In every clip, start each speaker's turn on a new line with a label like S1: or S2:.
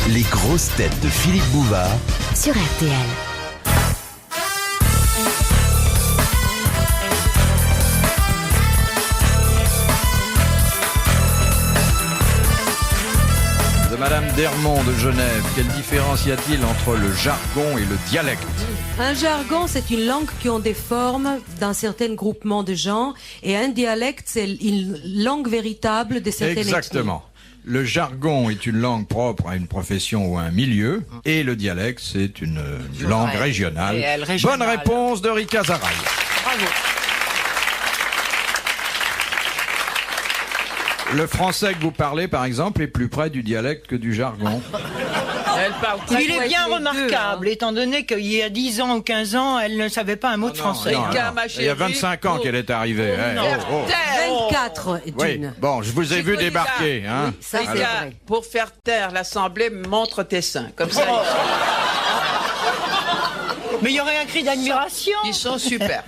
S1: Les grosses têtes de Philippe Bouvard
S2: sur RTL.
S3: De Madame Dermont de Genève, quelle différence y a-t-il entre le jargon et le dialecte?
S4: Un jargon, c'est une langue qui a des formes d'un certain groupement de gens, et un dialecte, c'est une langue véritable de certaines
S3: Exactement. Le jargon est une langue propre à une profession ou à un milieu, et le dialecte, c'est une langue régionale. Bonne réponse de Rika Zaraï.
S5: Bravo.
S3: Le français que vous parlez, par exemple, est plus près du dialecte que du jargon.
S5: Il est bien remarquable, étant donné qu'il y a 10 ans ou 15 ans, elle ne savait pas un mot de français.
S3: Non. Il y a 25 ans qu'elle est arrivée.
S4: 24
S3: Oui.
S4: d'une.
S3: Bon, je vous ai vu débarquer. Hein.
S4: Ça, c'est
S6: Rika,
S4: vrai.
S6: pour faire taire l'Assemblée, montre tes seins. Comme ça,
S5: Mais il y aurait un cri d'admiration.
S6: ils sont super.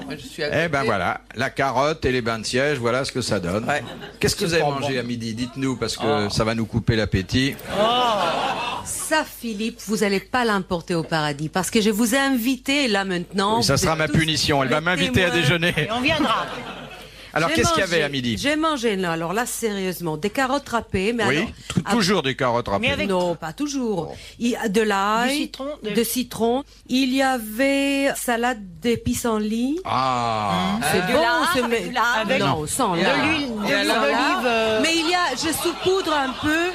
S6: Moi, je suis
S3: Eh ben voilà, la carotte et les bains de siège, voilà ce que ça donne.
S6: Ouais.
S3: Qu'est-ce que vous avez mangé à midi? Dites-nous, parce que ça va nous couper l'appétit.
S4: Ça, Philippe, vous n'allez pas l'emporter au paradis, parce que je vous ai invité là maintenant.
S3: Oui, ça
S4: vous
S3: sera
S4: êtes
S3: ma
S4: tous
S3: punition, elle va
S4: les
S3: m'inviter à
S4: témoins.
S3: déjeuner.
S5: Et on viendra.
S3: Alors,
S4: J'ai
S3: qu'est-ce qu'il y
S4: mangé-
S3: avait à midi?
S4: J'ai mangé, là, alors là, sérieusement, des carottes râpées, mais
S3: Oui,
S4: alors,
S3: toujours des carottes râpées.
S5: Mais avec-
S4: non, pas toujours. Il y a de l'ail,
S5: Du citron,
S4: de citron. Il y avait salade de pissenlit.
S3: Ah,
S4: C'est bon, c'est mais-
S5: Avec-
S4: non, sans
S5: De
S4: lard.
S5: l'huile
S6: alors,
S5: d'olive.
S4: Mais il y a, je saupoudre un peu.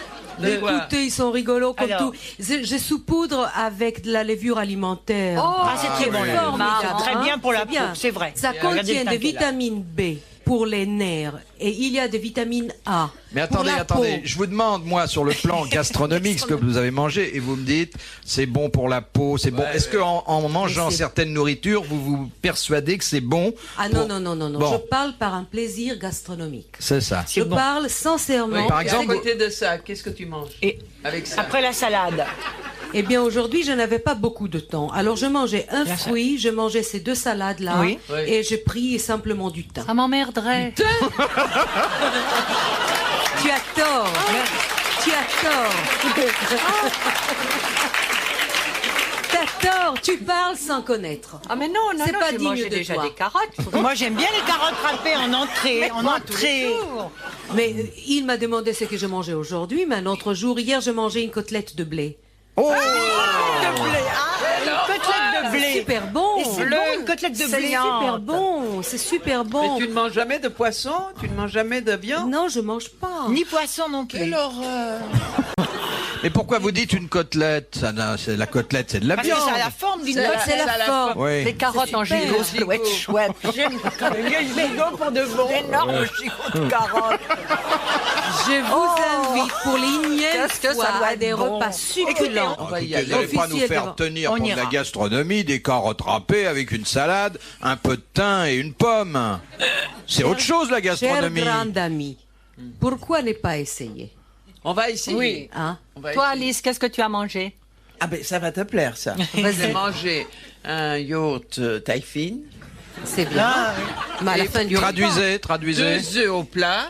S4: Écoutez, ils sont rigolos comme
S5: Alors.
S4: tout. Je saupoudre avec de la levure alimentaire.
S5: Ah, c'est très bon, la
S4: Formidable,
S5: Très
S4: hein.
S5: bien pour la
S4: C'est bien.
S5: peau, c'est vrai.
S4: Ça
S5: Regardez
S4: contient
S5: le
S4: des
S5: teint qu'elle a.
S4: vitamines B pour les nerfs et il y a des vitamines A.
S3: mais
S4: pour
S3: attendez,
S4: la
S3: attendez,
S4: peau.
S3: je vous demande, moi, sur le plan gastronomique, ce que vous avez mangé, et vous me dites, c'est bon pour la peau, c'est bon. Est-ce qu'en mangeant
S4: Mais c'est-
S3: certaines nourritures, vous vous persuadez que c'est bon?
S4: Ah
S3: pour-
S4: non, non, non, non, non.
S3: Bon.
S4: Je parle par un plaisir gastronomique.
S3: C'est ça.
S4: Je
S5: bon.
S4: parle sincèrement.
S3: Par
S6: Et
S3: exemple,
S6: à côté de ça, qu'est-ce que tu manges
S5: Et
S6: avec ça?
S5: après la salade.
S4: Eh bien, aujourd'hui, je n'avais pas beaucoup de temps. Alors, je mangeais un fruit, je mangeais ces deux salades-là,
S5: Oui.
S6: Oui.
S4: et j'ai pris simplement du thym.
S2: Ça m'emmerderait.
S4: Tu as tort. Tu as tort. T'as tort. Tu parles sans connaître.
S2: Ah mais non, non,
S4: C'est
S2: non,
S4: pas
S2: j'ai
S4: digne
S2: mangé
S4: de
S2: déjà
S4: toi.
S2: des carottes.
S5: Moi, j'aime bien les carottes râpées en entrée. En entrée.
S4: Mais il m'a demandé ce que je mangeais aujourd'hui, mais un autre jour, hier, je mangeais une côtelette de blé.
S3: oh,
S5: De blé. Ah, une côtelette de blé.
S4: Super bon.
S5: Et c'est bon, une côtelette de
S4: C'est
S5: blé.
S4: super bon. C'est super
S6: Mais
S4: bon.
S6: tu ne manges jamais de poisson? Tu ne manges jamais de viande?
S4: Non, je mange pas.
S5: Ni poisson non plus.
S6: Quelle horreur!
S3: mais pourquoi vous dites une côtelette? La côtelette, c'est de la
S5: Parce que
S3: viande.
S5: ça a la forme d'une
S4: C'est la forme.
S3: Oui.
S2: Les carottes en
S4: super.
S2: gigot,
S4: Gigot.
S2: ouais, chouette.
S5: J'aime les gigots pour de bon.
S2: Énorme gigot de carottes.
S4: Je vous invite pour l'énième
S2: Qu'est-ce que ça
S4: fois
S2: doit
S4: à
S2: être
S4: des
S2: bon.
S4: repas succulents.
S6: On va y
S3: Écoutez,
S6: aller.
S3: vous n'allez pas nous
S4: Officiel
S3: faire
S4: devant.
S3: tenir
S5: On
S3: pour de la
S5: ira.
S3: gastronomie des carottes râpées avec une salade, un peu de thym et une pomme. C'est autre chose la
S4: Cher
S3: gastronomie.
S4: grand ami, pourquoi ne pas essayer,
S6: On va essayer.
S2: Oui.
S4: hein?
S6: On va
S2: Toi,
S6: essayer.
S2: Alice, qu'est-ce que tu as mangé?
S6: Ah ben ça va te plaire ça. J'ai mangé un yaourt taille fine,
S4: C'est bien. Mais à la fin du repas,
S3: Traduisez.
S6: 2 œufs au plat,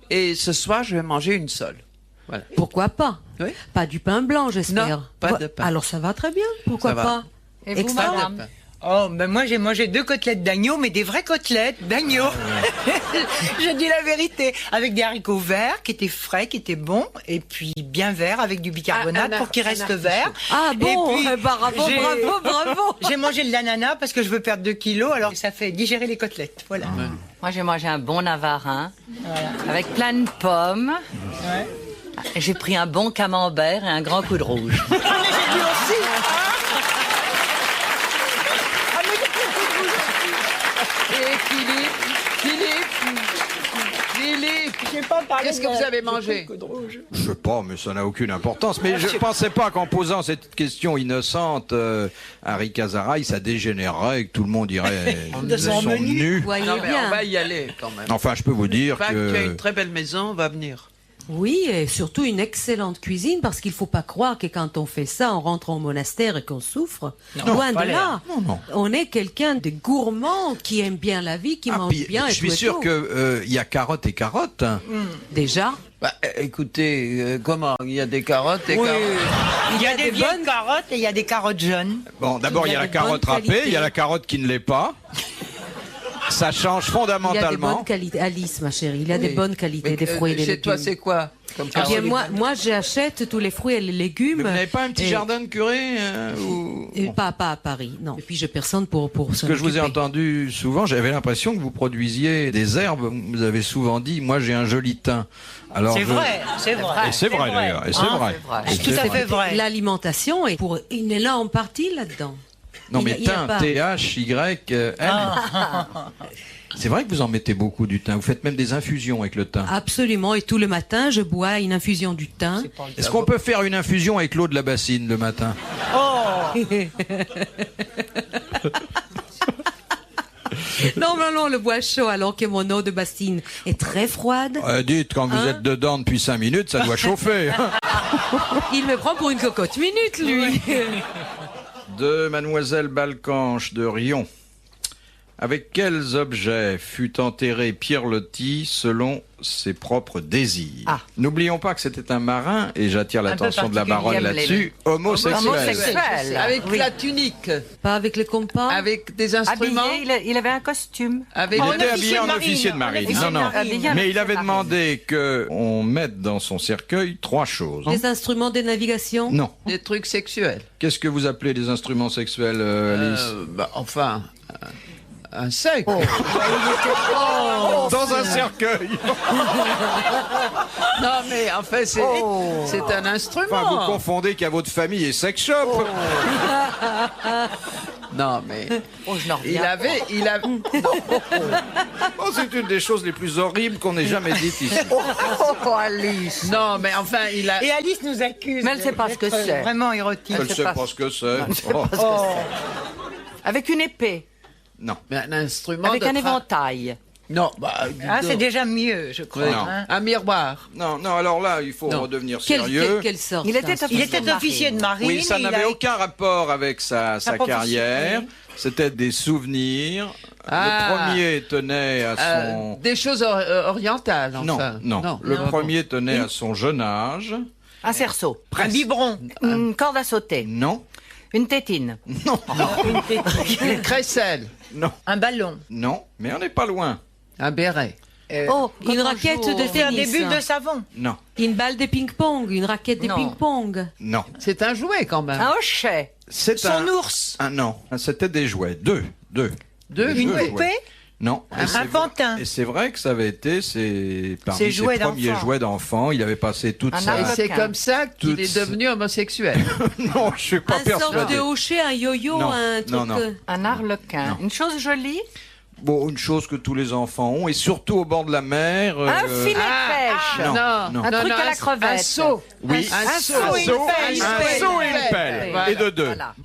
S6: et ce soir je vais manger une seule. Voilà.
S4: pourquoi pas?
S6: Oui.
S4: Pas du pain blanc, j'espère.
S6: Non, pas de pain.
S4: Alors ça va très bien, pourquoi
S6: Ça va.
S4: pas?
S2: Et vous,
S4: Extra.
S2: madame?
S5: Oh, ben moi j'ai mangé 2 côtelettes d'agneau, mais des vraies côtelettes d'agneau. Je dis la vérité. Avec des haricots verts qui étaient frais, qui étaient bons, et puis bien verts avec du bicarbonate
S6: Un
S5: pour qu'ils
S6: un
S5: restent
S6: artichaut.
S5: verts.
S4: Ah bon,
S5: Et puis,
S4: bravo,
S5: j'ai-
S4: bravo, bravo.
S5: J'ai mangé de l'ananas parce que je veux perdre 2 kilos, alors ça fait digérer les côtelettes. Voilà.
S2: Moi, j'ai mangé un bon navarin avec plein de pommes. J'ai pris un bon camembert et un grand coup de rouge.
S5: Mais j'ai dit aussi.
S6: Et Philippe,
S5: J'ai pas parlé
S6: qu'est-ce que vous avez mangé?
S3: Je sais pas, mais ça n'a aucune importance. Mais je pensais pas qu'en posant cette question innocente à Rika Zaraï, ça dégénérerait et que tout le monde irait
S5: De son
S3: son
S5: menu.
S3: nu.
S4: Voyez
S6: Non mais
S4: bien.
S6: on va y aller quand même.
S3: Enfin, je peux vous dire
S6: Pas que tu as
S3: que...
S6: une très belle maison, on va venir.
S4: Oui, et surtout une excellente cuisine, parce qu'il faut pas croire que quand on fait ça, on rentre au monastère et qu'on souffre. Loin de
S5: pas
S4: là.
S3: Non.
S4: On est quelqu'un de gourmand qui aime bien la vie, qui
S3: Ah,
S4: mange
S3: puis,
S4: bien et
S3: je suis
S4: tout et
S3: sûr
S4: tout.
S3: que il y a carottes et carottes.
S4: Déjà,
S6: Bah, écoutez, comment? Il y a des carottes,
S5: Oui. Il y a des bonnes carottes et il y a des carottes jaunes.
S3: Bon, d'abord, il y a la carotte râpée, il y a la carotte qui ne l'est pas. Ça change
S4: Il y a des
S3: fondamentalement.
S4: bonnes qualités. Alice, ma chérie, il y a des bonnes qualités, des fruits et des
S6: Chez
S4: légumes.
S6: toi, c'est quoi comme
S4: Eh bien,
S6: carotte?
S4: moi, j'achète tous les fruits et les légumes.
S3: Mais vous n'avez pas un petit
S4: et-
S3: jardin de curé ou...
S4: et pas à Paris, non. Et puis, j'ai personne pour
S3: Parce que je vous ai entendu souvent, j'avais l'impression que vous produisiez des herbes. Vous avez souvent dit, moi j'ai un joli teint. Alors
S5: C'est vrai, c'est vrai.
S3: Et c'est vrai d'ailleurs, et c'est vrai. Et
S5: Tout à fait vrai.
S4: L'alimentation est pour une énorme partie là-dedans.
S3: Non mais
S4: Il y a
S3: teint,
S4: pas-
S3: T-H-Y-N. C'est vrai que vous en mettez beaucoup du thym. Vous faites même des infusions avec le thym.
S4: Absolument, et tout le matin, je bois une infusion du thym.
S3: Est-ce qu'on peut faire une infusion avec l'eau de la bassine le matin?
S4: Non, le bois chaud, alors que mon eau de bassine est très froide.
S3: Dites, quand vous êtes dedans depuis 5 minutes, ça doit chauffer. Hein.
S4: Il me prend pour une cocotte minute, lui.
S3: De Mademoiselle Balcanche de Rion. Avec quels objets fut enterré Pierre Loti selon ses propres désirs?
S2: Ah.
S3: N'oublions pas que c'était un marin, et j'attire l'attention de la baronne
S2: particulier,
S3: là-dessus, homosexuel.
S2: Homosexuel.
S6: Avec
S2: Oui.
S6: la tunique,
S4: Pas avec le compas.
S6: avec des instruments,
S2: Habillé, il avait un costume.
S6: avec
S3: Il
S5: En
S3: était
S5: officier
S3: habillé en
S5: de marine.
S3: officier de marine.
S5: En officier
S3: Non,
S5: de
S3: non.
S5: marine.
S3: Mais il avait demandé qu'on mette dans son cercueil 3 choses.
S4: Des instruments de navigation.
S3: Non.
S6: des trucs sexuels.
S3: Qu'est-ce que vous appelez des instruments sexuels, Alice?
S6: Enfin, un sexe.
S3: Dans un cercueil.
S6: Non, mais en fait, c'est un instrument.
S3: Enfin, vous confondez qu'à votre famille et sex shop.
S6: Non, mais
S2: Oh, je n'en
S6: il
S2: reviens.
S6: avait. Non.
S3: Oh, c'est une des choses les plus horribles qu'on ait jamais dites ici.
S2: Oh, Alice.
S6: Non, mais enfin, il a.
S5: Et Alice nous accuse.
S2: Mais elle sait pas ce que
S5: d'être
S2: c'est.
S5: Vraiment érotique.
S3: Je ne sais pas ce que c'est. Oh.
S2: Avec une épée,
S3: Non.
S6: Mais un instrument.
S2: avec
S6: de
S2: un éventail.
S6: Non,
S5: Ah, c'est déjà mieux, je crois.
S3: Oui. Non.
S5: hein.
S6: un miroir.
S3: Non, non, alors là, il faut
S6: Non.
S3: redevenir sérieux.
S4: Quelle sorte
S2: Il était
S4: d'instrument?
S5: Il était officier de marine.
S3: Oui, ça
S5: il
S3: n'avait
S5: a-
S3: aucun rapport avec sa
S5: profession,
S3: carrière.
S5: oui.
S3: C'était des souvenirs.
S6: Ah.
S3: Le premier tenait à son...
S6: Des choses orientales, enfin.
S3: Non. Le premier tenait à son jeune âge.
S2: Un cerceau.
S5: Un biberon.
S2: Une corde à sauter.
S3: Non.
S2: Une tétine.
S6: Une crécelle.
S3: Non.
S5: Un ballon.
S3: Non. Mais on n'est pas loin.
S6: Un béret.
S2: Oh, quand
S4: Une
S2: on
S4: raquette
S2: joue
S4: de
S2: au-
S5: Faire des
S4: tennis.
S5: bulles de savon.
S3: Non.
S4: Une balle de ping-pong, une raquette de
S2: Non.
S4: ping-pong.
S3: Non.
S6: C'est un jouet quand même.
S2: Un hochet.
S3: C'est
S5: Son ours.
S3: non. C'était des jouets. Deux.
S6: Deux
S5: Une
S3: jouets.
S5: poupée.
S3: Non.
S5: Un
S3: Et c'est-
S5: pantin.
S3: Et c'est vrai que ça avait été parmi
S5: Ses
S3: ses
S5: jouets
S3: premiers
S5: d'enfant.
S3: jouets d'enfant. Il avait passé toute
S2: Un
S3: sa...
S6: Et
S2: arbre.
S6: c'est comme ça qu'il
S3: Toutes
S6: est
S3: ces-
S6: devenu homosexuel.
S3: Non, je suis pas
S4: Un sorte
S3: persuadé.
S4: de hochet, un yo-yo,
S3: Non,
S4: un truc.
S3: non, non.
S2: Un arlequin.
S3: Non.
S2: Une chose jolie.
S3: Bon, une chose que tous les enfants ont, et surtout au bord de la mer.
S2: Un filet de pêche.
S3: non, non.
S2: Un truc à la crevette.
S6: Un seau.
S3: Oui,
S6: Un seau.
S5: et une pelle.
S3: un seau et une pelle.
S2: Voilà.
S3: Et de deux.
S2: Voilà.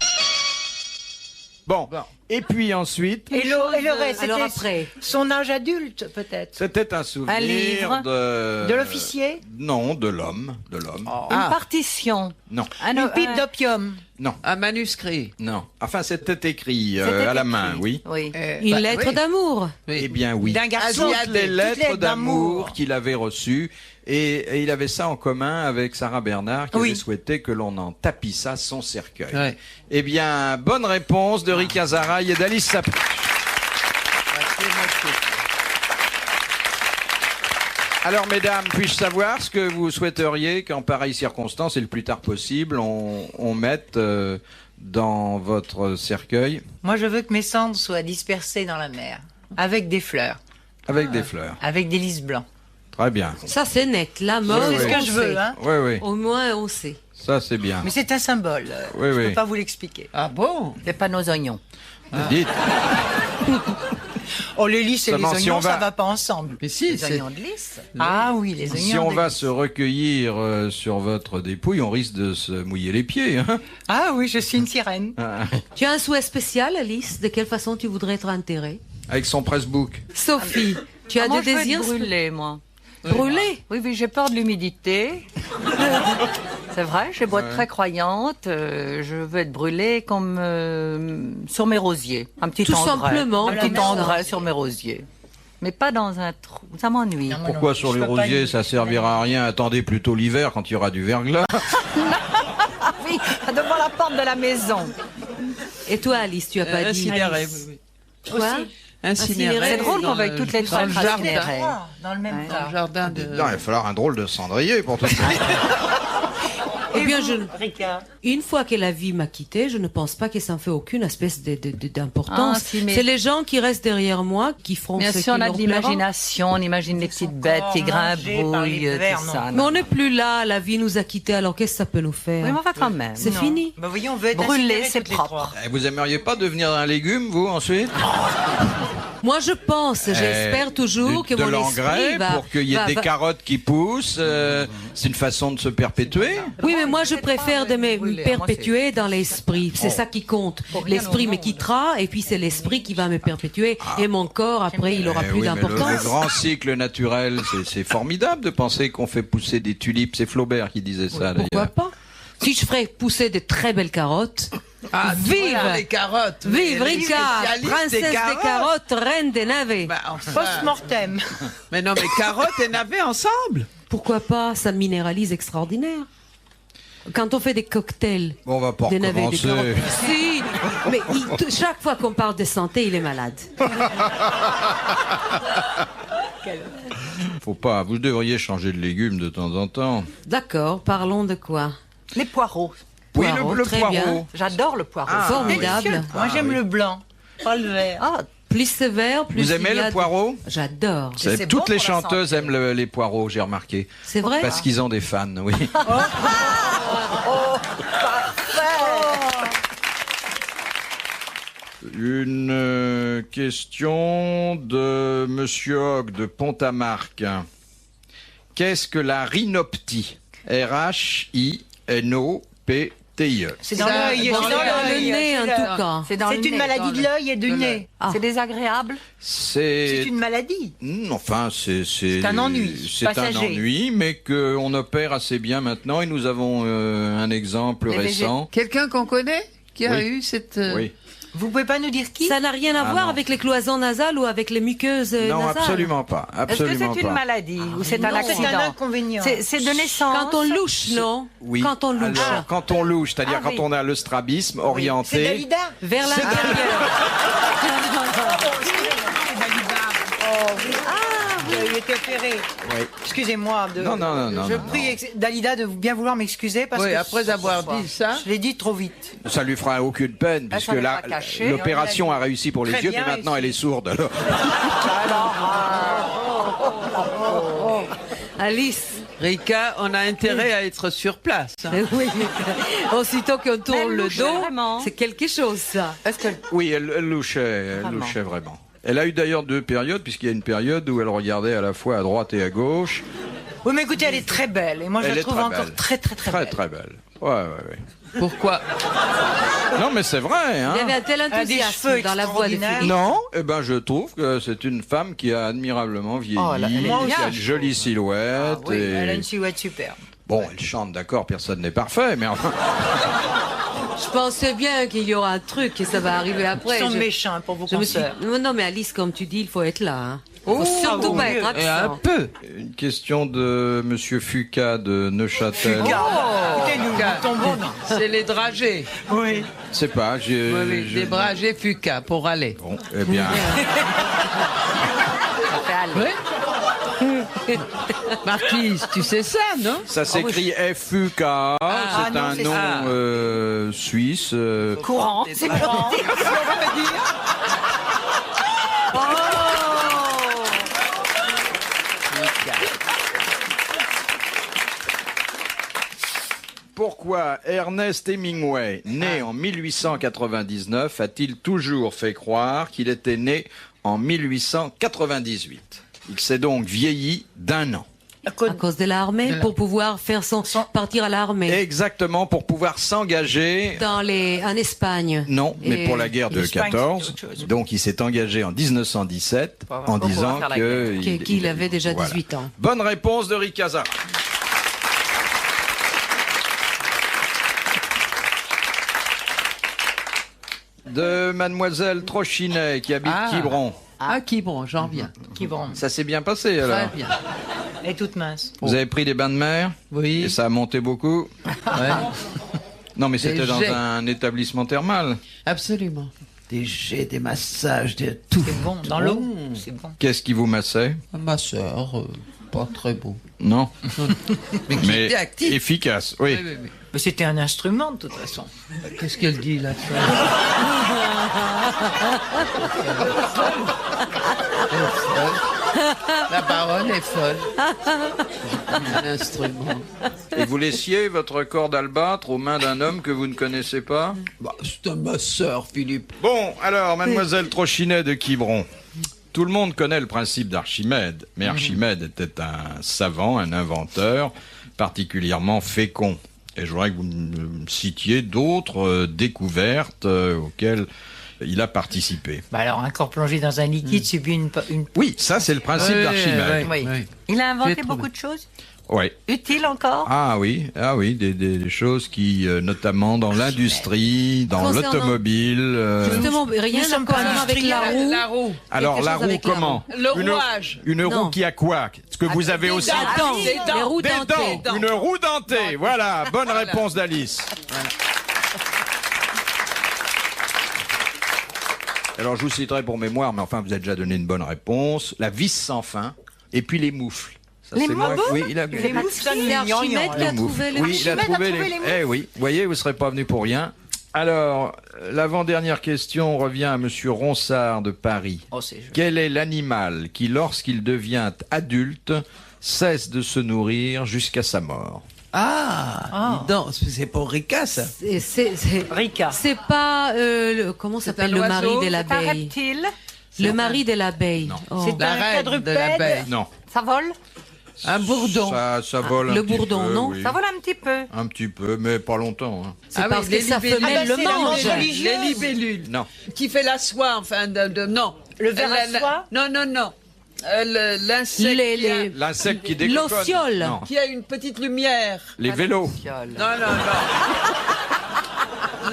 S3: Bon. Et puis ensuite,
S5: Et le reste,
S4: Alors
S5: c'était
S4: après.
S5: son âge adulte, peut-être.
S3: c'était un souvenir
S2: livre.
S3: de...
S5: De l'officier.
S3: Non, de l'homme. De l'homme.
S2: Une partition.
S3: Non,
S5: Une pipe d'opium.
S3: non,
S6: Un manuscrit.
S3: non. Enfin, c'était écrit
S2: C'était
S3: à la
S2: écrit.
S3: main, oui.
S2: Oui.
S4: Une lettre
S6: oui.
S4: d'amour.
S3: Eh bien, oui.
S5: D'un garçon.
S3: Toutes les lettres d'amour qu'il avait reçues. Et il avait ça en commun avec Sarah Bernard, qui
S5: Oui.
S3: avait souhaité que l'on en tapissât son cercueil.
S6: Ouais.
S3: Eh bien, bonne réponse de Rika Zaraï et d'Alice Sapin. Alors, mesdames, puis-je savoir ce que vous souhaiteriez qu'en pareille circonstance, et le plus tard possible, on mette dans votre cercueil
S5: Moi, je veux que mes cendres soient dispersées dans la mer. Avec des fleurs.
S3: avec des fleurs?
S5: Avec des lys blancs.
S3: Très bien.
S4: Ça, c'est net. La mort,
S3: Oui,
S5: C'est ce
S3: oui.
S5: que je veux, hein.
S3: Oui, oui,
S4: Au moins, on sait.
S3: ça c'est bien.
S5: Mais c'est un symbole.
S3: Oui,
S5: Je
S3: oui.
S5: peux pas vous l'expliquer.
S6: Ah bon?
S2: C'est pas nos oignons.
S3: Dites,
S5: Oh, les lys et les
S3: Seulement, si
S5: oignons,
S3: on va-
S5: ça va pas ensemble.
S6: Mais si,
S2: Les
S6: c'est...
S2: oignons de lys.
S5: Ah oui, les oignons.
S3: si on
S5: de
S3: va
S5: lys.
S3: se recueillir sur votre dépouille, on risque de se mouiller les pieds. Hein.
S5: Ah oui, je suis une sirène.
S4: Tu as un souhait spécial, Alice? De quelle façon tu voudrais être enterrée?
S3: Avec son pressbook.
S4: Sophie, tu as
S2: Moi,
S4: des
S2: je veux être
S4: désirs
S2: brûlée, moi.
S4: brûlés?
S2: Oui, oui, j'ai peur de l'humidité. C'est vrai, j'ai beau être très croyante, je veux être brûlée comme sur mes rosiers. Un petit
S4: Tout
S2: engrais.
S4: simplement,
S2: Un petit
S4: comme ça.
S2: engrais sur mes rosiers. Mais pas dans un trou. Ça m'ennuie.
S5: Non, moi
S3: Pourquoi
S5: non,
S3: sur
S5: je
S3: les
S5: peux pas
S3: rosiers
S5: y-
S3: ça servira à rien? Attendez plutôt l'hiver quand il y aura du verglas.
S2: Oui, devant la porte de la maison.
S4: Et toi, Alice, tu as pas dit.
S6: Incinéré.
S4: Quoi?
S6: Incinéré.
S2: C'est drôle qu'on veuille
S6: dans
S2: toutes les
S6: dans
S2: trois
S6: le
S2: être
S6: jardin.
S2: incinérées.
S5: Ah, dans le même
S6: Dans le
S5: tas.
S6: jardin de.
S3: Non, il va falloir un drôle de cendrier pour tout ça.
S4: Eh bien,
S5: Ricard.
S4: une fois que la vie m'a quitté, je ne pense pas que ça en fait aucune espèce d'importance.
S2: Ah, si, mais-
S4: C'est les gens qui restent derrière moi qui feront
S2: Mais
S4: ce
S2: si
S4: qui
S2: on a
S4: leur
S2: de
S4: plaira.
S2: l'imagination, on imagine les petites
S5: son
S2: bêtes qui
S5: corps mangé par les
S2: grimbouillent,
S5: vers,
S2: tout
S5: non.
S2: ça.
S4: Mais on n'est plus là, la vie nous a quittés, alors qu'est-ce que ça peut nous faire?
S2: Oui, mais enfin quand même.
S4: C'est
S5: Non.
S4: fini.
S5: Bah, voyons, on veut être
S2: Brûler,
S5: incinérés
S2: c'est
S5: toutes les
S2: propre.
S5: trois.
S3: Eh, vous aimeriez pas devenir un légume, vous, ensuite?
S4: Moi, je pense, j'espère toujours que
S3: de
S4: mon
S3: l'engrais
S4: esprit va...
S3: pour qu'il y ait
S4: va-
S3: des
S4: va-
S3: carottes qui poussent. C'est une façon de se perpétuer.
S4: Oui, mais moi, je préfère de me
S2: brûler.
S4: perpétuer dans l'esprit. C'est ça qui compte. L'esprit me quittera, et puis c'est l'esprit qui va me perpétuer. Et mon corps, après, il aura
S3: Eh
S4: plus
S3: oui, mais
S4: d'importance.
S3: le grand cycle naturel, c'est formidable de penser qu'on fait pousser des tulipes. C'est Flaubert qui disait ça,
S4: Pourquoi
S3: d'ailleurs.
S4: pas? Si je ferais pousser de très belles carottes,
S6: Ah,
S4: Vive
S6: voilà, les carottes.
S4: vive
S6: les
S4: Ricard,
S6: spécialistes
S4: princesse des carottes, reine des navets.
S6: Bah, enfin.
S5: Post-mortem.
S6: Mais non, mais carottes et navets ensemble.
S4: Pourquoi pas? Ça minéralise extraordinaire. Quand on fait des cocktails,
S3: Bon, on va pas
S4: des navets, des
S3: recommencer.
S4: carottes. Si, mais chaque fois qu'on parle de santé, il est malade.
S3: Faut pas. Vous devriez changer de légumes de temps en temps.
S4: D'accord, parlons de quoi?
S2: Les poireaux.
S3: Oui,
S4: Poireau,
S3: le
S4: très
S3: poireau.
S4: bien.
S2: J'adore le poireau.
S4: Formidable.
S5: Moi, j'aime le blanc, pas le vert.
S2: Ah,
S4: Plus sévère, plus
S3: Vous aimez
S4: il y a
S3: le
S4: de-
S3: poireau?
S4: J'adore.
S2: c'est
S3: Toutes
S2: bon
S3: les
S2: pour la
S3: chanteuses
S2: santé.
S3: aiment les poireaux, j'ai remarqué.
S4: C'est vrai?
S3: Parce qu'ils ont des fans, oui. Une question de Monsieur Hogg de Pont-à-Marc. Qu'est-ce que la rhinoptie? R-H-I-N-O-P-T-I-E.
S5: C'est dans
S6: Ça,
S5: l'œil.
S6: dans
S5: c'est
S4: Dans le
S5: l'œil,
S4: nez, en
S5: c'est
S4: tout
S5: là.
S4: cas.
S2: c'est dans
S5: C'est
S2: le
S5: une
S2: nez.
S5: maladie de l'œil et du nez.
S2: C'est désagréable.
S5: C'est
S3: C'est
S5: une maladie.
S3: Enfin, c'est
S5: un ennui
S3: C'est un
S5: passager.
S3: ennui, mais qu'on opère assez bien maintenant. Et nous avons un exemple
S2: Les
S3: récent.
S6: Quelqu'un qu'on connaît qui a
S3: Oui.
S6: eu cette.
S3: Oui.
S5: Vous pouvez pas nous dire qui?
S4: Ça n'a rien à
S3: Ah,
S4: voir
S3: non.
S4: avec les cloisons nasales ou avec les muqueuses
S3: Non,
S4: nasales?
S3: absolument pas.
S2: Est-ce que
S3: Absolument
S2: c'est une
S3: pas.
S2: maladie ou c'est un
S5: Non, c'est
S2: accident?
S5: un inconvénient.
S2: C'est de naissance.
S4: Quand on louche, non?
S3: Oui.
S4: Quand on louche.
S3: Alors, quand on louche, c'est-à-dire
S2: Ah, oui.
S3: quand on a le strabisme
S5: C'est
S3: orienté.
S5: Dalida.
S4: Vers l'intérieur.
S5: Vous avez été opéré.
S3: Oui.
S5: Excusez-moi.
S3: Non, non, non, non,
S5: Je
S3: non,
S5: prie Dalida de bien vouloir m'excuser parce
S6: Oui,
S5: que
S6: après avoir dit ça.
S5: je l'ai dit trop vite.
S3: Ça lui fera aucune peine,
S2: Ah,
S3: puisque
S2: ça n'est
S3: là,
S2: pas caché.
S3: l'opération a réussi pour les
S5: Très
S3: yeux,
S5: bien
S3: mais maintenant
S5: réussi.
S3: elle est sourde. Alors.
S4: Alice.
S6: Rika, on a intérêt à être sur place. hein.
S4: Oui. Aussitôt qu'on
S2: Mais
S4: tourne
S2: elle
S4: le
S2: louchait
S4: dos,
S2: vraiment.
S4: c'est quelque chose, ça.
S2: Est-ce que
S3: Oui, elle louchait vraiment. Elle a eu d'ailleurs 2 périodes, puisqu'il y a une période où elle regardait à la fois à droite et à gauche.
S5: Oui, mais écoutez, elle est très belle et moi je
S3: Elle
S5: la
S3: est
S5: trouve
S3: très
S5: encore
S3: belle.
S5: très très très belle.
S3: Très belle. Ouais, ouais, ouais.
S6: Pourquoi?
S3: Non, mais c'est vrai, hein.
S4: Il y avait un tel
S5: Elle a des
S4: enthousiasme
S5: cheveux
S4: dans la voix de
S5: extraordinaires.
S4: Philippe.
S3: Non, eh ben je trouve que c'est une femme qui a admirablement vieilli,
S2: Oh, elle est
S3: qui a
S2: bien,
S3: une jolie silhouette.
S5: Oui,
S3: et...
S5: elle a une silhouette superbe.
S3: Bon, elle chante, d'accord, personne n'est parfait, mais enfin...
S4: Je pensais bien qu'il y aura un truc et ça va arriver après.
S5: Ils sont
S4: Je-
S5: méchants pour vos
S4: je me suis...
S5: concerts.
S4: Non, mais Alice, comme tu dis, il faut être là. Hein. Faut surtout
S5: mon
S4: pas
S5: Dieu.
S4: être
S6: Et un
S4: absent.
S6: peu.
S3: Une question de Monsieur Fuca de Neuchâtel.
S5: Écoutez, nous tombons dans...
S6: C'est les dragées.
S5: Oui.
S3: C'est pas, j'ai...
S6: Oui, oui,
S3: j'ai-
S6: des dragées Fuca pour aller.
S3: Bon, eh bien...
S2: ça fait aller?
S6: Oui. Marquise, tu sais ça, non?
S3: Ça s'écrit F-U-K, c'est
S5: non,
S3: un
S5: c'est
S3: nom
S6: ça.
S3: suisse.
S2: Courant. C'est courant.
S3: Pourquoi Ernest Hemingway, né en 1899, a-t-il toujours fait croire qu'il était né en 1898? Il s'est donc vieilli d'1 an.
S4: À cause de l'armée, pour pouvoir faire son partir à l'armée.
S3: Exactement, pour pouvoir s'engager.
S4: En Espagne.
S3: Non, mais
S4: Et
S3: pour la guerre de
S5: l'Espagne,
S3: 14.
S5: c'est autre chose.
S3: Donc il s'est engagé en 1917 en
S2: pour
S3: disant
S2: pouvoir faire la
S3: que
S4: qu'il avait déjà
S3: voilà.
S4: 18 ans.
S3: Bonne réponse de Ricasa. De Mademoiselle Trochinet qui habite
S6: Ah.
S3: Quiberon.
S6: Ah, Quiberon, j'en reviens.
S5: Quiberon.
S3: Ça s'est bien passé alors.
S6: Très bien.
S5: Elle est toute mince.
S3: Vous avez pris des bains de mer
S6: Oui.
S3: et ça a monté beaucoup.
S6: Ouais.
S3: Non, mais c'était
S6: Des
S3: dans
S6: jets.
S3: un établissement thermal.
S6: Absolument. Des jets, des massages, de tout.
S5: C'est bon. Dans l'eau, c'est bon.
S3: Qu'est-ce qui vous massait?
S6: Ma sœur, pas très beau.
S3: Non,
S6: Mais qui
S3: mais
S6: était actif.
S3: efficace. Oui.
S6: Oui, oui, oui.
S5: Mais c'était un instrument, de toute façon.
S6: Qu'est-ce qu'elle dit là La baronne est folle. Un instrument.
S3: Et vous laissiez votre corps d'albâtre aux mains d'un homme que vous ne connaissez pas?
S6: Bah, c'est un masseur, Philippe.
S3: Bon, alors, mademoiselle Trochinet de Quiberon. Tout le monde connaît le principe d'Archimède, mais Archimède était un savant, un inventeur particulièrement fécond. Et je voudrais que vous me citiez d'autres découvertes auxquelles il a participé.
S5: Bah alors, un corps plongé dans un liquide subit une...
S3: Oui, ça c'est le principe d'Archimède.
S5: Oui.
S6: oui.
S2: Il a inventé
S6: J'ai trouvé.
S2: beaucoup de choses
S3: Oui.
S2: utiles encore.
S3: Ah oui, des choses qui, notamment dans l'industrie, dans
S4: Concernant-
S3: l'automobile.
S4: Justement, rien
S5: Nous sommes
S4: à voir
S5: pas
S4: avec la roue.
S6: La roue.
S3: Alors
S4: quelque
S3: la
S4: chose
S3: roue
S4: avec la
S3: comment?
S6: Le
S3: Une-
S6: rouage.
S3: Une
S4: Non.
S3: roue qui a quoi? Ce que vous avez aussi.
S4: Des dents,
S6: Des dents.
S4: les roues
S3: Des
S4: dentées.
S3: dents. Une roue dentée. Voilà, bonne réponse d'Alice. Alors je vous citerai pour mémoire, mais enfin vous avez déjà donné une bonne réponse. La vis sans fin et puis les moufles. Ça,
S2: Les
S3: c'est moi.
S2: moufles?
S3: Oui, il a
S5: Les moufles, ça nous
S4: C'est Archimède qui a trouvé les
S3: Oui, il a
S5: Archimède a
S3: trouvé
S5: trouvé
S3: les.
S5: les moufles.
S3: Eh oui, vous voyez, vous ne serez pas venu pour rien. Alors, l'avant-dernière question revient à Monsieur Ronsard de Paris.
S5: Oh, c'est joli.
S3: Quel est l'animal qui, lorsqu'il devient adulte, cesse de se nourrir jusqu'à sa mort?
S6: Ah, dis donc, c'est pour Rika, ça.
S5: Rika.
S4: C'est pas comment s'appelle
S6: un
S4: le mari
S6: oiseau,
S4: de
S2: C'est un
S4: l'abeille?
S2: reptile.
S4: Le mari de l'abeille. Oh.
S5: C'est
S6: La
S5: un
S6: reine de
S5: quadrupède.
S6: l'abeille.
S3: Non.
S2: Ça vole
S6: Un bourdon.
S3: Ça vole
S4: le
S3: un petit
S4: bourdon,
S3: peu,
S4: non
S3: oui.
S2: Ça vole un petit peu.
S3: Un petit peu, mais pas longtemps. Hein.
S4: C'est
S6: Ah
S4: parce
S6: oui,
S4: que sa
S6: les libellules.
S4: femelle le
S5: c'est la
S4: mange.
S5: mange religieuse.
S6: Les libellules.
S3: Non.
S6: Qui fait la soie, enfin, non.
S5: Le ver à soie.
S6: Non, non, non. L'insecte
S4: Les-
S3: L'insecte qui décolle.
S4: L'ociole.
S3: Non.
S6: qui a une petite lumière.
S3: Les vélos.
S6: Non, non, non.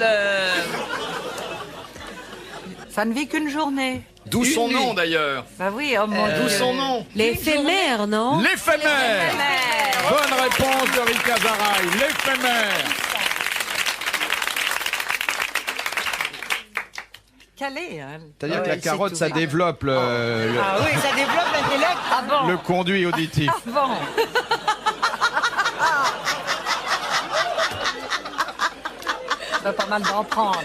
S2: Ça ne vit qu'une journée.
S3: D'où son
S6: Une
S3: nom
S6: nuit.
S3: d'ailleurs.
S2: Bah oui, oh mon
S3: D'où
S2: Dieu.
S3: son nom.
S4: L'éphémère, non?
S3: L'éphémère. Bonne réponse de Rika Zaraï. L'éphémère.
S2: Calé, hein.
S3: C'est-à-dire que
S5: Ouais,
S3: la
S5: c'est
S3: carotte,
S5: tout.
S3: ça développe
S5: Ah oui, ça développe l'intellect.
S2: Ah bon
S3: le conduit auditif.
S2: Bon. Ça va pas mal d'en prendre.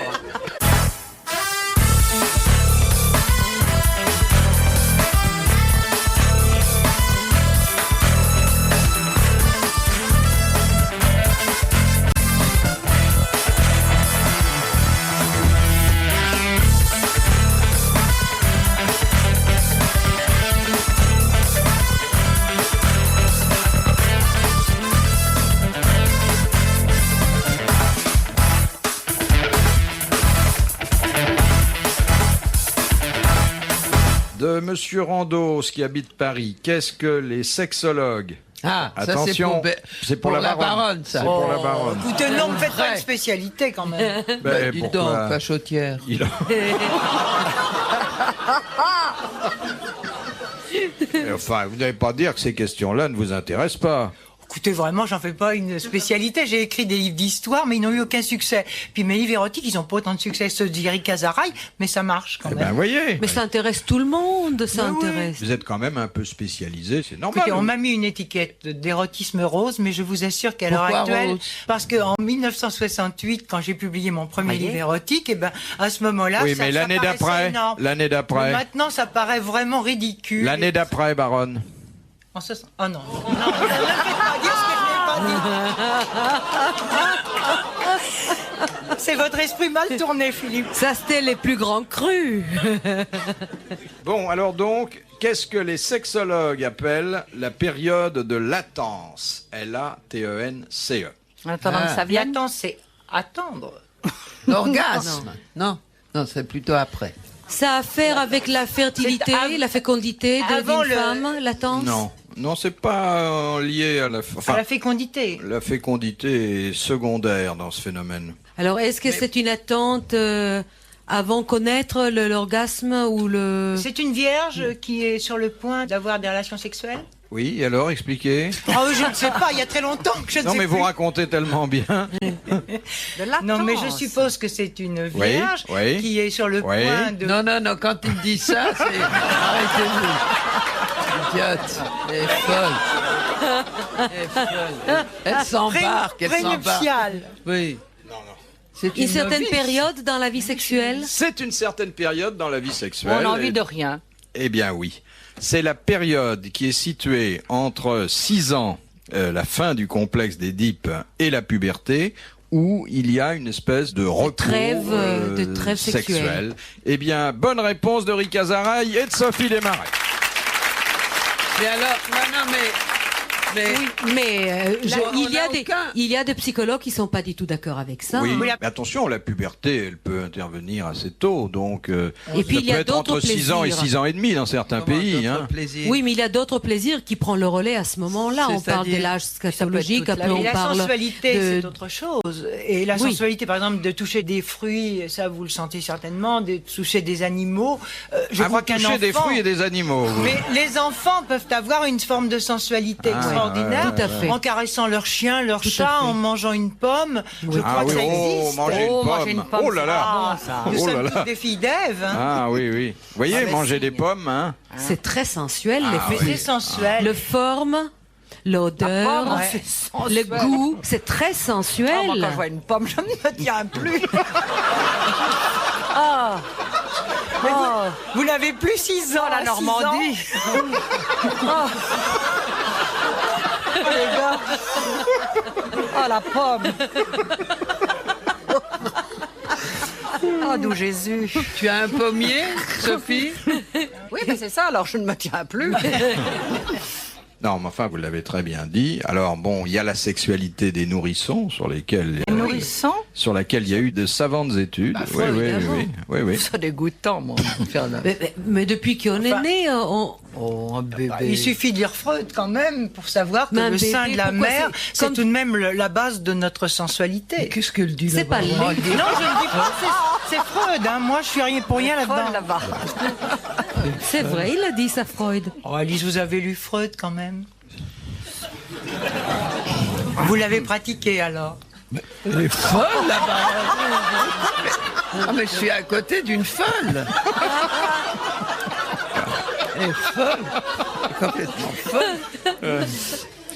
S3: De Monsieur Randos qui habite Paris. Qu'est-ce que les sexologues?
S6: Ah, ça,
S3: Attention, c'est pour la baronne.
S6: ça.
S3: C'est pour la baronne.
S5: Écoutez, non, ne faites pas une spécialité quand même.
S3: Ben,
S6: Dis
S3: pourquoi
S6: donc, Pachotière.
S3: il a- Enfin, vous n'allez pas dire que ces questions-là ne vous intéressent pas.
S5: Écoutez, vraiment, j'en fais pas une spécialité. J'ai écrit des livres d'histoire, mais ils n'ont eu aucun succès. Puis mes livres érotiques, ils n'ont pas autant de succès que ceux d'Erika Zaraï, mais ça marche quand
S3: Eh
S5: même.
S3: ben, voyez.
S4: Mais ça intéresse tout le monde, ça
S5: Mais oui.
S4: intéresse.
S3: Vous êtes quand même un peu spécialisé, c'est normal.
S5: Écoutez, on m'a mis une étiquette d'érotisme rose, mais je vous assure qu'à l'heure
S6: Pourquoi
S5: actuelle,
S6: rose
S5: parce qu'en 1968, quand j'ai publié mon premier
S2: Voyez.
S5: livre érotique, et ben à ce moment-là,
S3: Oui,
S5: ça,
S3: mais
S5: ça
S3: l'année
S5: paraissait
S3: d'après,
S5: énorme.
S3: l'année
S5: Mais
S3: d'après,
S5: maintenant, ça paraît vraiment ridicule.
S3: l'année d'après, baronne.
S5: En ce sens- Oh non, non, ne me faites pas dire ce que je n'ai pas dit. C'est votre esprit mal tourné, Philippe.
S4: Ça, c'était les plus grands crus.
S3: Bon, alors donc, qu'est-ce que les sexologues appellent la période de latence? L-A-T-E-N-C-E.
S2: En attendant que ça vienne.
S5: Attends, c'est attendre.
S6: L'orgasme. Non, non, c'est plutôt après.
S4: Ça a à faire avec la fertilité,
S5: C'est
S4: la fécondité
S5: avant
S4: d'une
S5: le-
S4: femme, latence?
S3: Non, non, c'est pas lié à la...
S5: À
S3: Enfin,
S5: la fécondité.
S3: la fécondité est secondaire dans ce phénomène.
S4: Alors, est-ce que c'est une attente avant connaître l'orgasme ou le...
S5: C'est une vierge qui est sur le point d'avoir des relations sexuelles?
S3: Oui, alors expliquez.
S5: Oh, je ne sais pas, il y a très longtemps que je ne
S3: Non,
S5: sais
S3: mais
S5: plus.
S3: vous racontez tellement bien.
S5: Non, mais je suppose que c'est une vierge
S3: oui.
S5: qui est sur le
S3: Oui.
S5: point de...
S6: Non, non, non, quand il dit ça, c'est... Arrêtez-vous. Idiote. Elle est folle. Elle est folle. Elle s'embarque, elle s'embarque.
S5: Prénuptiale.
S6: Oui. C'est
S4: Une certaine
S6: novice.
S4: période dans la vie sexuelle?
S3: C'est une certaine période dans la vie sexuelle.
S2: On n'a envie de rien.
S3: Eh bien oui. C'est la période qui est située entre 6 ans, la fin du complexe d'Édipe, et la puberté, où il y a une espèce de repos
S4: de trêve sexuelle.
S3: Eh bien, bonne réponse de Rick Azaraï et de Sophie Desmarais.
S6: Mais alors, non, mais...
S4: Oui, mais
S6: Là, on a
S4: il y a des psychologues qui sont pas du tout d'accord avec ça.
S3: Oui,
S4: hein.
S3: mais attention, la puberté, elle peut intervenir assez tôt, donc
S4: Et puis,
S3: ça
S4: il y a
S3: peut être
S4: d'autres
S3: entre 6 ans et
S4: plaisirs.
S3: 6 ans et demi dans certains pays. Hein.
S4: Oui, mais il y a d'autres plaisirs qui prennent le relais à ce moment-là. On parle de l'âge scatologique,
S2: toute la
S4: après
S2: vie.
S4: on
S5: Et la
S4: parle
S5: sensualité,
S4: de...
S5: c'est autre chose. Et la
S4: Oui.
S5: sensualité, par exemple, de toucher des fruits, ça vous le sentez certainement, de toucher des animaux. Je crois
S3: Vous
S5: qu'un
S3: touchez
S5: enfant...
S3: des fruits et des animaux. vous.
S5: Mais les enfants peuvent avoir une forme de sensualité extraordinaire
S4: Tout à fait.
S5: en caressant leur chien, leur
S4: Tout à
S5: chat,
S4: fait.
S5: en mangeant une pomme. Je crois
S3: Ah
S5: que
S3: oui,
S5: ça
S3: oh,
S5: existe.
S3: manger une
S2: Oh,
S3: pomme.
S2: manger une pomme,
S3: Oh là là.
S2: c'est bon, ça.
S5: Nous
S3: Oh là
S5: sommes
S3: là.
S5: toutes des filles d'Ève. Hein.
S3: Ah oui, oui. Vous voyez,
S2: mais
S3: manger
S2: si.
S3: des pommes, hein.
S4: C'est très sensuel,
S3: Ah,
S4: les
S5: Mais c'est sensuel.
S4: le forme, l'odeur,
S2: pomme,
S5: ouais.
S2: c'est sensuel.
S4: le goût, c'est très
S2: Ah, moi,
S4: sensuel.
S2: quand je vois une pomme, je ne me tiens plus. Ah,
S5: Vous n'avez plus 6 ans,
S2: la
S5: à 6
S2: Normandie.
S5: ans. Oh, les gars.
S2: Oh, la pomme. Oh, d'où Jésus.
S6: Tu as un pommier, Sophie?
S2: Oui, mais c'est ça, alors je ne me tiens plus.
S3: Non, mais enfin, vous l'avez très bien dit. Alors bon, il y a la sexualité des nourrissons sur laquelle
S2: Nourrissant.
S3: sur laquelle il y a eu de savantes études. Oui, oui,
S4: évidemment.
S3: oui, oui.
S2: C'est dégoûtant, moi. Faire la-
S4: Mais depuis qu'on est né, on...
S2: Oh, un bébé.
S5: Il suffit de lire Freud quand même pour savoir que
S4: Mais un
S5: le
S4: bébé,
S5: sein de la
S4: pourquoi
S5: mère,
S4: c'est
S5: c'est
S4: comme-
S5: tout de même la base de notre sensualité.
S6: Qu'est-ce qu'elle dit
S4: c'est pas
S6: là-bas?
S4: le lait.
S5: Non, je ne dis pas, c'est Freud. Hein. Moi, je suis rien pour rien
S2: Folle,
S5: là-dedans.
S2: là-bas.
S4: C'est vrai, il a dit ça, Freud.
S5: Oh, Alice, vous avez lu Freud quand même? Vous l'avez pratiqué alors?
S6: Elle est folle là-bas. Ah, mais je suis à côté d'une folle. Elle est folle. Elle est complètement folle.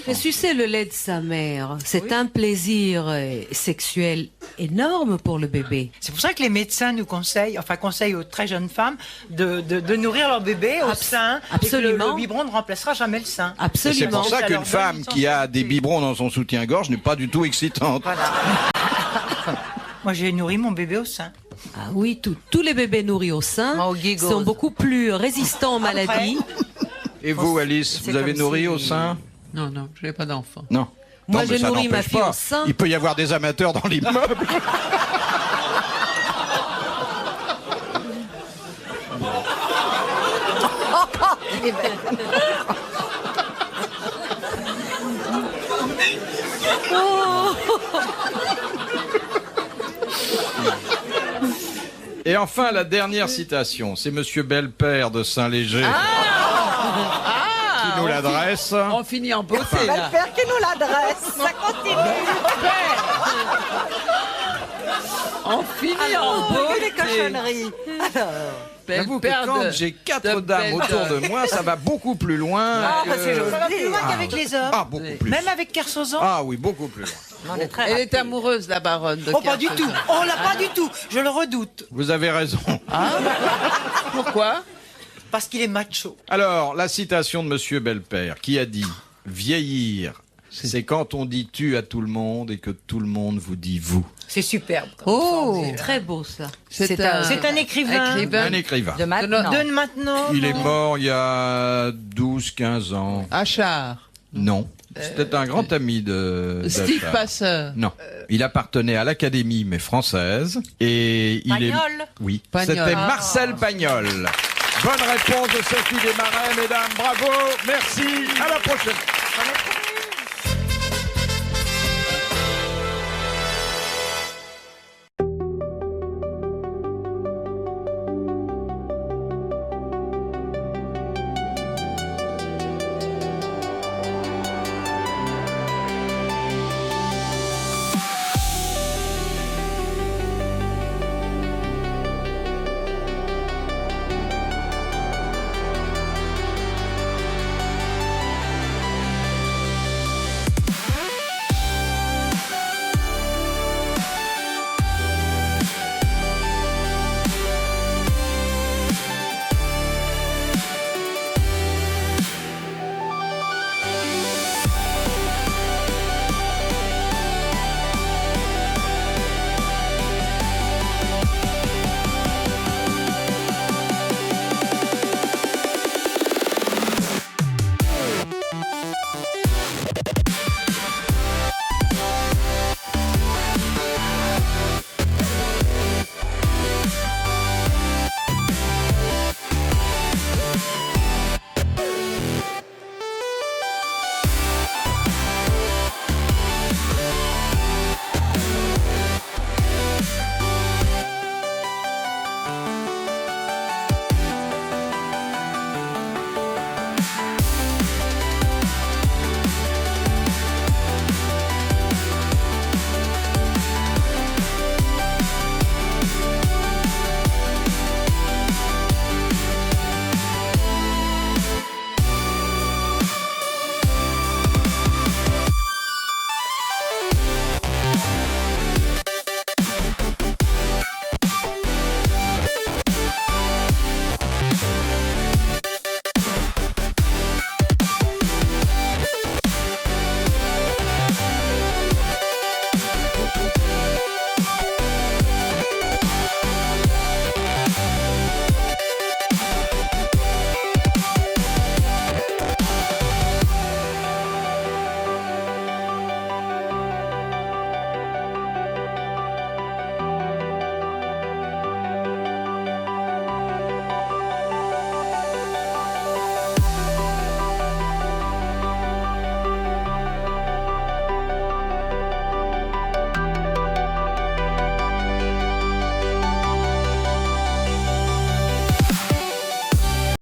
S4: Mais sucer le lait de sa mère, c'est un plaisir sexuel énorme pour le bébé.
S5: C'est pour ça que les médecins nous conseillent aux très jeunes femmes de nourrir leur bébé au sein.
S4: absolument.
S5: Et que le biberon ne remplacera jamais le sein.
S3: Et
S4: Absolument.
S3: c'est pour ça
S5: Ça
S3: qu'une
S5: leur donne
S3: femme
S5: une
S3: qui a des
S5: sensibilité.
S3: biberons dans son soutien-gorge n'est pas du tout excitante.
S5: Moi, j'ai nourri mon bébé au sein.
S4: Ah oui, tous les bébés nourris au sein
S2: Moi, au Giggles.
S4: sont beaucoup plus résistants aux maladies.
S3: Et vous, Alice,
S2: c'est
S3: vous avez
S2: comme
S3: nourri
S2: si-
S3: au sein?
S6: Non, non, je n'ai pas d'enfant.
S3: Non.
S4: Moi,
S3: Non, mais
S4: j'ai
S3: ça
S4: nourri ma
S3: n'empêche
S4: fille
S3: pas.
S4: au sein.
S3: Il peut y avoir des amateurs dans l'immeuble. Et enfin, la dernière citation, c'est Monsieur Belpère de Saint-Léger qui nous l'adresse.
S6: On finit en beauté, là.
S2: Père qui nous l'adresse. Ça continue.
S6: On finit en beauté.
S2: Les cochonneries.
S3: J'avoue que
S6: Père
S3: quand
S6: de-
S3: j'ai
S6: de
S3: 4 dames
S6: belle
S3: autour de
S6: dame.
S3: moi, ça va beaucoup plus loin.
S2: Ah,
S3: que-
S2: bah, c'est joli.
S5: Ça va plus loin qu'avec les hommes.
S3: Ah, beaucoup plus.
S5: Même avec Kersozon.
S3: Ah oui, beaucoup plus loin.
S2: On est très
S6: Elle est
S2: rapide.
S6: amoureuse, la baronne de
S5: Oh, pas du
S6: Kersozon.
S5: tout. Oh, là, pas du tout. Je le redoute.
S3: Vous avez raison.
S6: Pourquoi?
S5: Parce qu'il est macho.
S3: Alors, la citation de Monsieur Belpère, qui a dit « Vieillir, c'est quand on dit tu à tout le monde et que tout le monde vous dit vous
S5: C'est superbe.
S6: Oh,
S4: Très beau ça.
S5: C'est un écrivain. ».
S3: Un écrivain.
S2: De maintenant.
S5: De maintenant.
S3: Il est mort il y a 12-15 ans.
S6: Achard.
S3: Non. C'était un grand ami de
S6: Steve
S3: d'Achard.
S6: Passeur.
S3: Non. Il appartenait à l'Académie, mais française. Et il est...
S2: Pagnol.
S3: Oui.
S6: Pagnol.
S3: C'était Marcel Pagnol. Bonne réponse de Sophie Desmarais, mesdames. Bravo. Merci. À la prochaine.